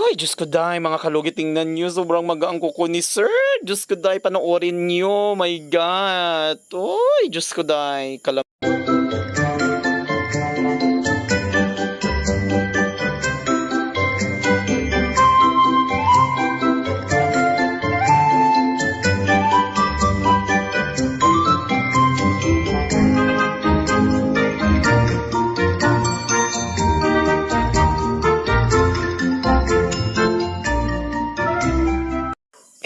Hoy, Diyos ko day, mga kalugit, tingnan nyo, sobrang magaang kuko ni Sir. Diyos ko day, panoorin nyo, my God. Hoy, Diyos ko day,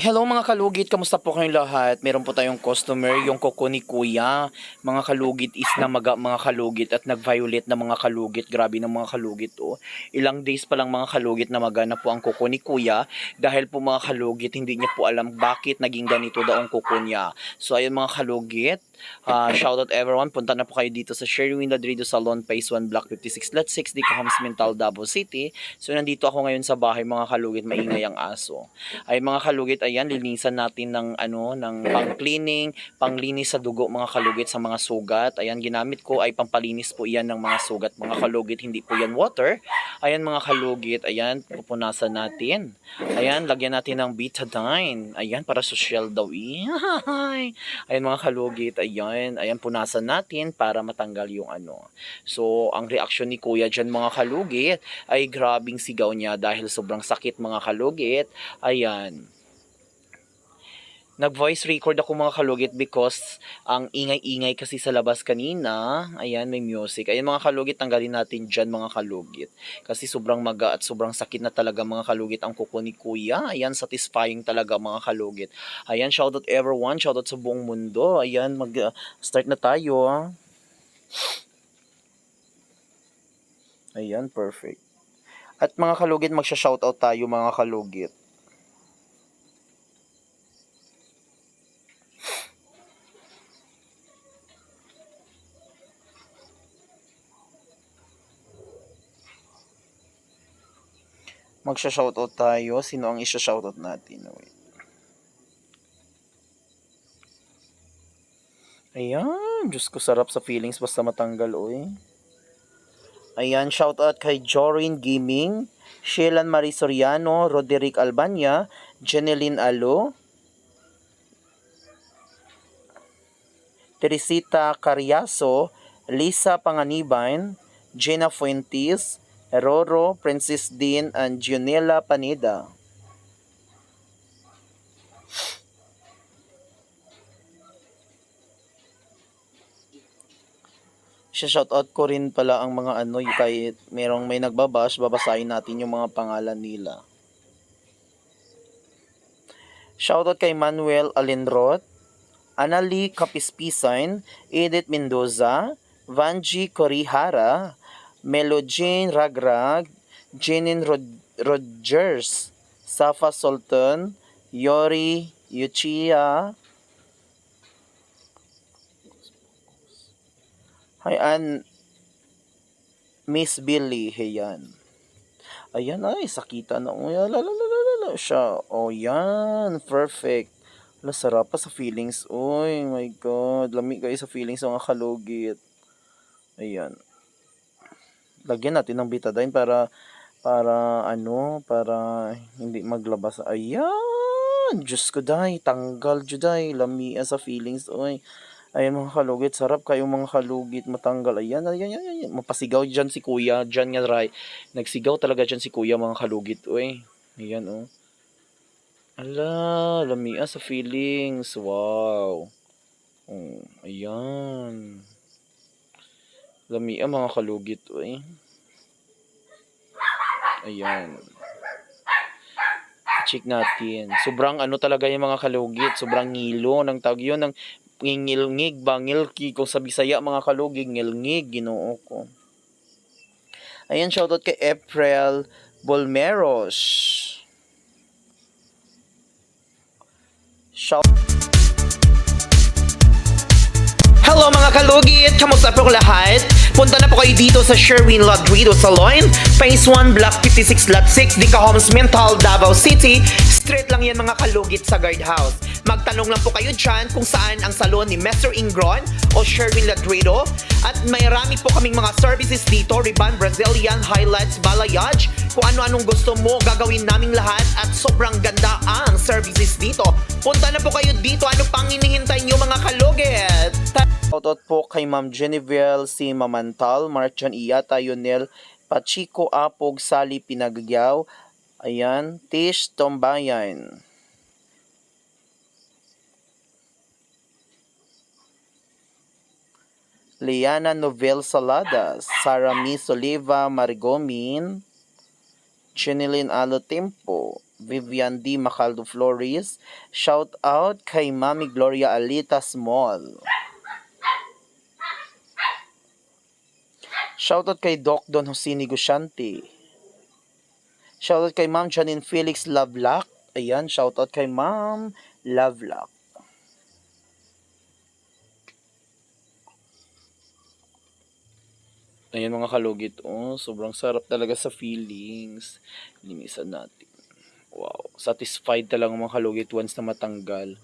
Hello mga kalugit, kamusta po kayong lahat? Meron po tayong customer, yung kuko ni Kuya. Mga kalugit is na mga kalugit at nag-violate na mga kalugit. Grabe ng mga kalugit oh. Ilang days pa lang mga kalugit na magana po ang kuko ni Kuya. Dahil po mga kalugit, hindi niya po alam bakit naging ganito daw ang kuko niya. So ayun mga kalugit, shoutout everyone. Punta na po kayo dito sa Sherwin Ladrido Salon, Phase 1, Block 56, Lot 6, Dicahams Mental, Davao City. So nandito ako ngayon sa bahay mga kalugit, maingay ang aso. Ay mga kalugit, ayan, linisan natin ng ng pang-cleaning, panglinis sa dugo mga kalugit sa mga sugat. Ayan, ginamit ko ay pampalinis po iyan ng mga sugat mga kalugit, hindi po yan water. Ayan mga kalugit, ayan, pupunasan natin. Ayan, lagyan natin ng betadine. Ayan, para social daw. Ayan mga kalugit, ayan, punasan natin para matanggal yung So, ang reaksyon ni Kuya dyan mga kalugit ay grabing sigaw niya dahil sobrang sakit mga kalugit. Ayan. Nag-voice record ako mga kalugit because ang ingay-ingay kasi sa labas kanina. Ayan, may music. Ayan mga kalugit, tanggalin natin dyan mga kalugit. Kasi sobrang maga at sobrang sakit na talaga mga kalugit ang kuko ni Kuya. Ayan, satisfying talaga mga kalugit. Ayan, shoutout everyone, shoutout sa buong mundo. Ayan, mag-start na tayo. Ayan, perfect. At mga kalugit, magsha-shoutout tayo mga kalugit. Magsha-shoutout tayo. Sino ang isha-shoutout natin? Wait. Ayan. Diyos ko, sarap sa feelings basta matanggal, oy. Ayan, shoutout kay Jorin Gaming, Shelan Marie Soriano, Roderick Albania, Jeneline Alo, Teresita Carriaso, Lisa Panganiban, Jenna Fuentes, Roro, Princess Dean, and Junela Panida. Shoutout ko rin pala ang mga kahit merong may nagbabash, babasahin natin yung mga pangalan nila. Shoutout kay Manuel Alinrot, Anali Kapispisan, Edith Mendoza, Vanji Korihara, Melojane Ragrag, Jenin Rogers, Safa Sultan, Yori Yuchiya, Hayan, Miss Billy, hayan. Ayan, ay, sakita na. Siya. Oh, yan. Perfect. Wala, sarap pa sa feelings. Uy, my God. Lamig kayo sa feelings mga kalugit. Ayan. Lagyan natin ng betadine para hindi maglabas. Ayan. Diyos ko day. Tanggal juday. Lamia sa feelings. Uy. Ayan mga kalugit, sarap kayong mga kalugit matanggal. Ayan. Mapasigaw dyan si Kuya. Dyan nga ray. Nagsigaw talaga dyan si Kuya mga kalugit. Uy. Ayan oh. Ala, lamia sa feelings. Wow. Oh, ayan. Lamia mga kalugit. Uy. Ayan. Check natin. Sobrang talaga yung mga kalugit. Sobrang ngilo ng tawag yun. Ng ngilngig ba? Ngilki kung sa Bisaya mga kalugit. Ngilngig. Ginoo ko. Ayan, shoutout kay April Bolmeros. Hello mga kalugit! Kamusta po lahat? Punta na po kayo dito sa Sherwin Ladrido Salon, Phase 1, Block 56, Lot 6, Dicahams Mental, Davao City. Straight lang yan mga kalugit sa guardhouse. Magtanong lang po kayo dyan kung saan ang salon ni Mr. Ingron o Sherwin Ladredo. At mayroon po kaming mga services dito, Riban, Brazilian, highlights, balayage. Kung ano-anong gusto mo, gagawin naming lahat at sobrang ganda ang services dito. Punta na po kayo dito. Ano pang hinihintay nyo mga kalugit? Shoutout po kay Ma'am Genevieve, si Mamantal, Marchan Iyata, Yonel, Pachico Apog, Sali Pinagyaw, ayan, Tish Tombayan. Liana Novel Saladas, Sara Miss Oliva Marigomin, Chinilin Alo Tempo, Vivian D. Macaldo Flores, shout out kay Mami Gloria Alita Small. Shoutout kay Doc Don Jose Negociante. Shoutout kay Ma'am Janine Felix Lovelock. Ayan, shoutout kay Ma'am Lovelock. Ayan mga kalugit, oh, sobrang sarap talaga sa feelings. Linisan natin. Wow, satisfied talaga mga kalugit once na matanggal.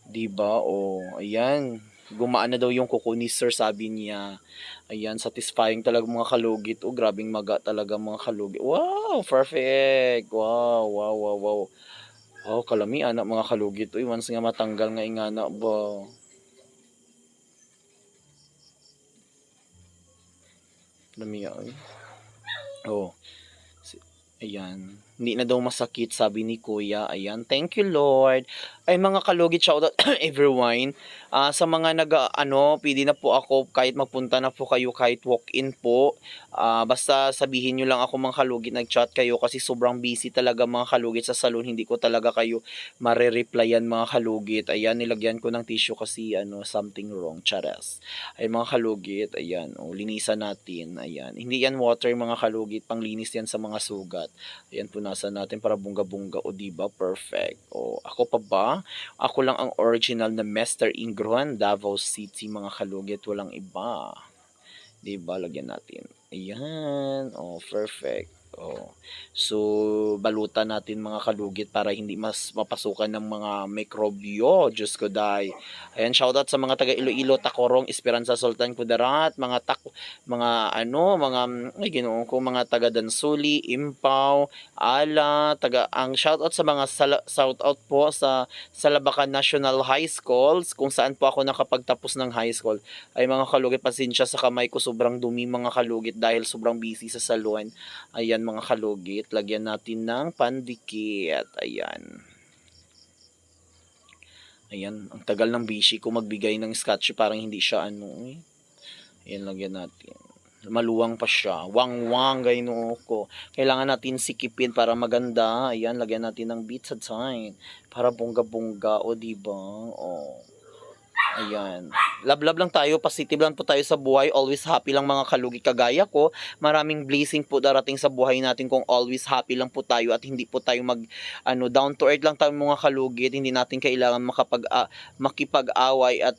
Diba? Oh, ayan. Gumaan na daw yung kuko ni Sir, sabi niya. Ayan, satisfying talaga mga kalugit. Oh, grabing maga talaga mga kalugit. Wow, perfect. Wow, wow, wow, wow. Wow, kalami anak mga kalugit. Uy, once nga matanggal nga ingana ba. Kalami ay. Oh. Ayan. Hindi na daw masakit, sabi ni Kuya. Ayan. Thank you, Lord. Ay, mga kalugit, shoutout everyone. Sa mga pwede na po ako kahit magpunta na po kayo, kahit walk-in po. Basta sabihin nyo lang ako mga kalugit, nag-chat kayo kasi sobrang busy talaga mga kalugit sa salon. Hindi ko talaga kayo mare-replyan mga kalugit. Ayan, nilagyan ko ng tissue kasi something wrong. Charas. Ay, mga kalugit, ayan. Linisan natin. Ayan. Hindi yan water mga kalugit. Panglinis yan sa mga sugat. Ayan, punasan natin para bunga-bunga. O, diba? Perfect. O, ako pa ba? Ako lang ang original na Mr. Ingron, Davao City, mga kalugit. Walang iba. Diba? Lagyan natin. Ayan. O, perfect. Oh. So, balutan natin mga kalugit para hindi mas mapasukan ng mga mikrobyo. Diyos ko day. Ayan, shoutout sa mga taga Iloilo, Tacorong, Esperanza, Sultan, Kudarat, mga ay Ginoo ko, mga taga Dansuli, Impaw, Ala, ang shoutout sa mga shoutout po sa Salabacan National High Schools, kung saan po ako nakapagtapos ng high school. Ay mga kalugit, pasensya sa kamay ko, sobrang dumi mga kalugit dahil sobrang busy sa salon. Ayan mga kalugit, lagyan natin ng pandikit. Ayan. Ayan, ang tagal ng bishi ko magbigay ng scotch, parang hindi siya Ayan, lagyan natin. Maluwang pa siya. Wang-wang, gayno ko. Kailangan natin sikipin para maganda. Ayan, lagyan natin ng beads at sign. Para bongga-bongga, o diba? O. Ayan. Love-love lang tayo, positive lang po tayo sa buhay, always happy lang mga kalugit kagaya ko. Maraming blessing po darating sa buhay natin kung always happy lang po tayo at hindi po tayo down to earth lang tayo mga kalugit. Hindi natin kailangan makipag-away at